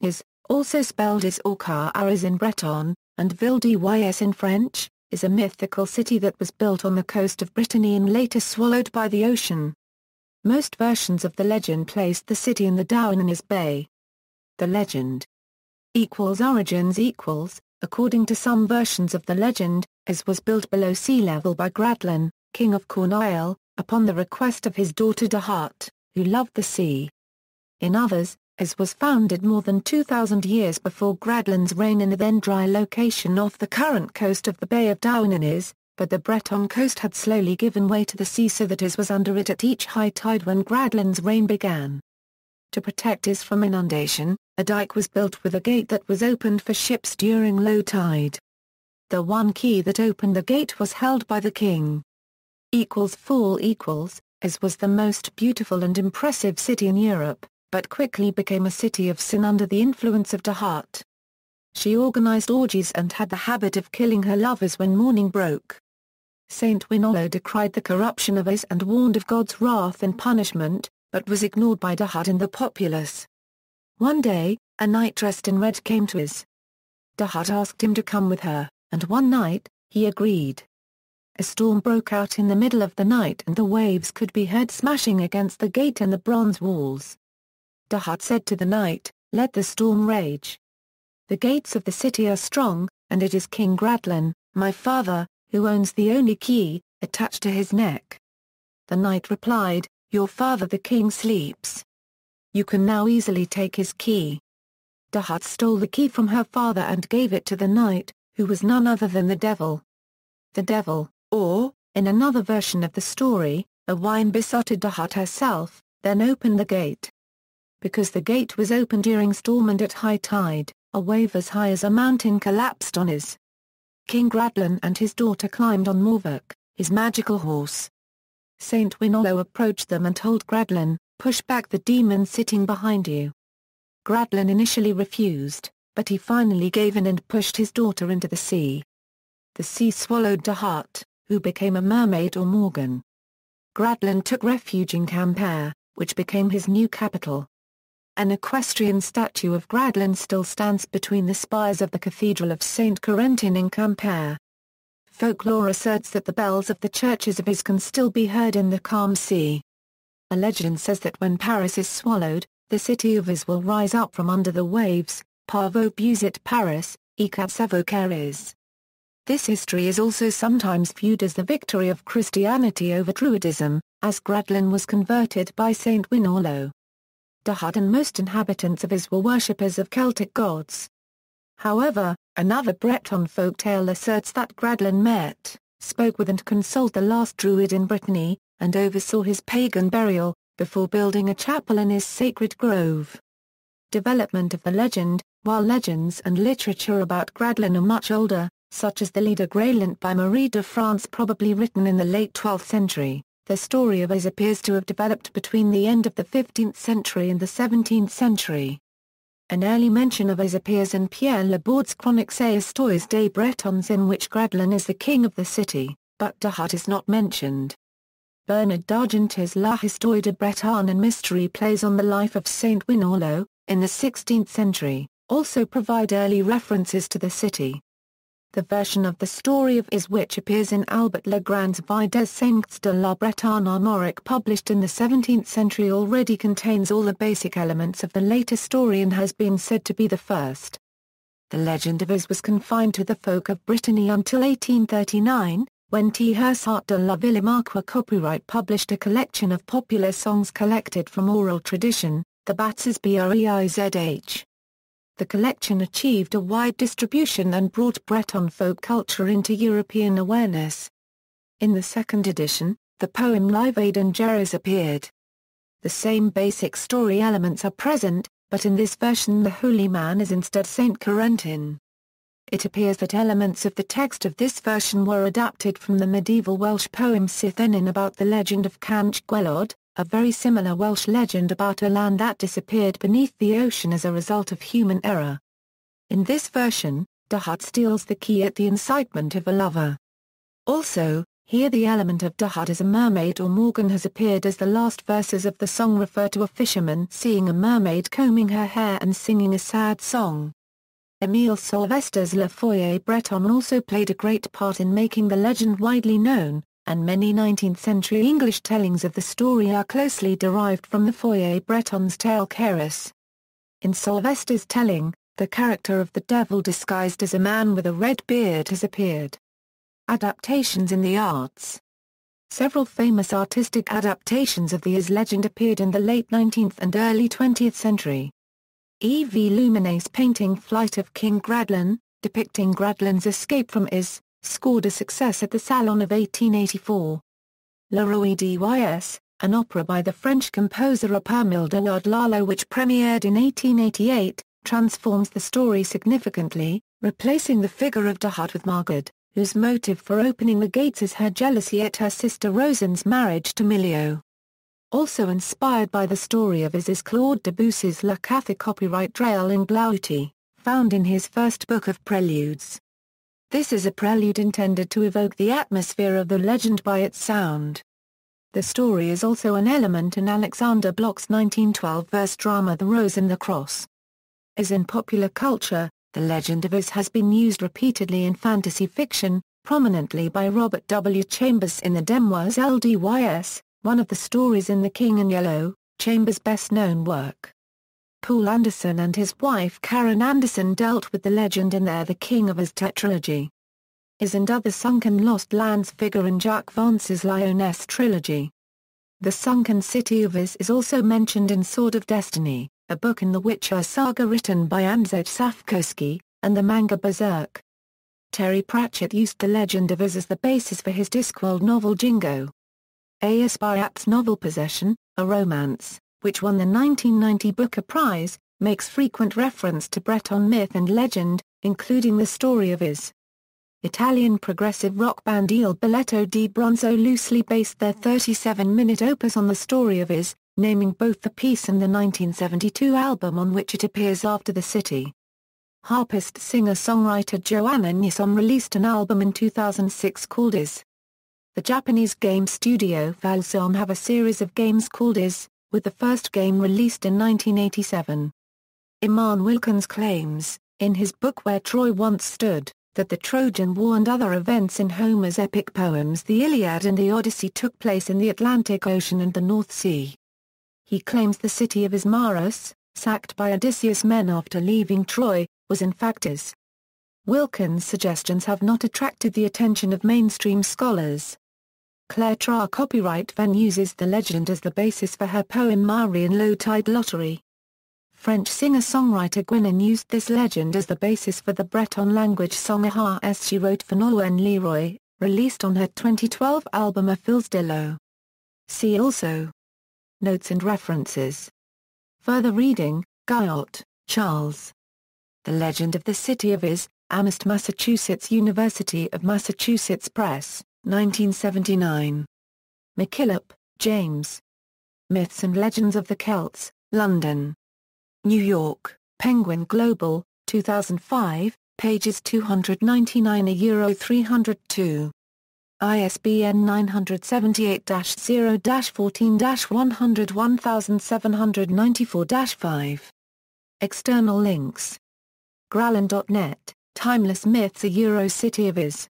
Is, also spelled as or Kêr-Is in Breton, and Ville dys in French, is a mythical city that was built on the coast of Brittany and later swallowed by the ocean. Most versions of the legend placed the city in the Douarnenez Bay. The legend origins according to some versions of the legend, Is was built below sea level by Gradlin, king of Cornwall, upon the request of his daughter Douarnenez, who loved the sea. In others, Is was founded more than 2,000 years before Gradlin's reign in the then dry location off the current coast of the Bay of Douarnenez, but the Breton coast had slowly given way to the sea so that Is was under it at each high tide when Gradlin's reign began. To protect Is from inundation, a dike was built with a gate that was opened for ships during low tide. The one key that opened the gate was held by the king. Is was the most beautiful and impressive city in Europe, but quickly became a city of sin under the influence of Douarnenez. She organized orgies and had the habit of killing her lovers when morning broke. Saint Winolo decried the corruption of Is and warned of God's wrath and punishment, but was ignored by Douarnenez and the populace. One day, a knight dressed in red came to Is. Douarnenez asked him to come with her, and one night, he agreed. A storm broke out in the middle of the night and the waves could be heard smashing against the gate and the bronze walls. Douarnenez said to the knight, "Let the storm rage. The gates of the city are strong, and it is King Gradlin, my father, who owns the only key, attached to his neck." The knight replied, "Your father the king sleeps. You can now easily take his key." Douarnenez stole the key from her father and gave it to the knight, who was none other than the devil. The devil, or, in another version of the story, a wine besotted Douarnenez herself, then opened the gate. Because the gate was open during storm and at high tide, a wave as high as a mountain collapsed on Is. King Gradlin and his daughter climbed on Morvok, his magical horse. Saint Winolo approached them and told Gradlin, "Push back the demon sitting behind you." Gradlin initially refused, but he finally gave in and pushed his daughter into the sea. The sea swallowed Douarnenez, who became a mermaid or Morgan. Gradlin took refuge in Kêr-Is, which became his new capital. An equestrian statue of Gradlin still stands between the spires of the Cathedral of St. Corentin in Kêr-Is. Folklore asserts that the bells of the churches of Is can still be heard in the calm sea. A legend says that when Paris is swallowed, the city of Is will rise up from under the waves, parvo busit Paris, ikatsavo Kêr-Is. This history is also sometimes viewed as the victory of Christianity over Druidism, as Gradlin was converted by Saint Winolo. Douarnenez and most inhabitants of Is were worshippers of Celtic gods. However, another Breton folk tale asserts that Gradlin met, spoke with and consoled the last Druid in Brittany, and oversaw his pagan burial, before building a chapel in his sacred grove. Development of the legend: while legends and literature about Gradlin are much older, such as the Lieder Grelent by Marie de France probably written in the late 12th century, the story of Is appears to have developed between the end of the 15th century and the 17th century. An early mention of Is appears in Pierre Laborde's Chroniques et Histoires des Bretons in which Gradlin is the king of the city, but Douarnenez is not mentioned. Bernard d'Argenteur's La Histoire de Breton and mystery plays on the life of Saint Winolo, in the 16th century, also provide early references to the city. The version of the story of Is which appears in Albert Legrand's Vie des Saints de la Bretonne Armorique published in the 17th century already contains all the basic elements of the later story and has been said to be the first. The legend of Is was confined to the folk of Brittany until 1839, when Tirhart de la Villemarque copyright published a collection of popular songs collected from oral tradition, the Batzes Breizh. The collection achieved a wide distribution and brought Breton folk culture into European awareness. In the second edition, the poem Livaid and Geras appeared. The same basic story elements are present, but in this version the holy man is instead Saint Corentin. It appears that elements of the text of this version were adapted from the medieval Welsh poem Sythenin about the legend of Canch Gwelod, a very similar Welsh legend about a land that disappeared beneath the ocean as a result of human error. In this version, Douarnenez steals the key at the incitement of a lover. Also, Here the element of Dahut as a mermaid or Morgan has appeared as the last verses of the song refer to a fisherman seeing a mermaid combing her hair and singing a sad song. Émile Sylvester's Le Foyer Breton also played a great part in making the legend widely known, and many 19th-century English tellings of the story are closely derived from the Foyer Breton's tale Kêr-Is. In Sylvester's telling, the character of the devil disguised as a man with a red beard has appeared. Adaptations in the arts. Several famous artistic adaptations of the Is legend appeared in the late 19th and early 20th century. E. V. Luminet's painting Flight of King Gradlin, depicting Gradlin's escape from Is, scored a success at the Salon of 1884. Le Roi d'Ys, an opera by the French composer Émile de Lalo which premiered in 1888, transforms the story significantly, replacing the figure of Dahut with Margaret, whose motive for opening the gates is her jealousy at her sister Rosan's marriage to Miliau. Also inspired by the story of Is Claude Debussy's La Cathe copyright Trail in Glauti, found in his first book of preludes. This is a prelude intended to evoke the atmosphere of the legend by its sound. The story is also an element in Alexander Bloch's 1912 verse drama The Rose and the Cross. As in popular culture, the legend of Is has been used repeatedly in fantasy fiction, prominently by Robert W. Chambers in the Demoiselle d'Ys, one of the stories in The King in Yellow, Chambers' best-known work. Poul Anderson and his wife Karen Anderson dealt with the legend in their The King of Is tetralogy. Is and Other Sunken Lost Lands figure in Jacques Vance's Lyonesse trilogy. The sunken city of Is is also mentioned in Sword of Destiny, a book in the Witcher saga written by Andrzej Sapkowski, and the manga Berserk. Terry Pratchett used the legend of Is as the basis for his Discworld novel Jingo. A.S. Byatt's novel Possession, a romance, which won the 1990 Booker Prize, makes frequent reference to Breton myth and legend, including the story of Is. Italian progressive rock band Il Balletto di Bronzo loosely based their 37-minute opus on the story of Is, naming both the piece and the 1972 album on which it appears after the city. Harpist singer-songwriter Douarnenez released an album in 2006 called Is. The Japanese game studio Falsom have a series of games called Is, with the first game released in 1987. Iman Wilkins claims, in his book Where Troy Once Stood, that the Trojan War and other events in Homer's epic poems the Iliad and the Odyssey took place in the Atlantic Ocean and the North Sea. He claims the city of Ismarus, sacked by Odysseus' men after leaving Troy, was in fact Is. Wilkins' suggestions have not attracted the attention of mainstream scholars. Claire Tra copyright Van uses the legend as the basis for her poem Marie in Low Tide Lottery. French singer-songwriter Gwenin used this legend as the basis for the Breton language song Ahas she wrote for Nolwenn Leroy, released on her 2012 album A Fils de l'eau. See also. Notes and references. Further reading, Guyot, Charles. The Legend of the City of Is, Amherst, Massachusetts University of Massachusetts Press, 1979. McKillop, James. Myths and Legends of the Celts, London. New York, Penguin Global, 2005, pages 299-302. ISBN 978-0-14-100-1794-5. External links. Grallen.net, Timeless Myths a City of Is.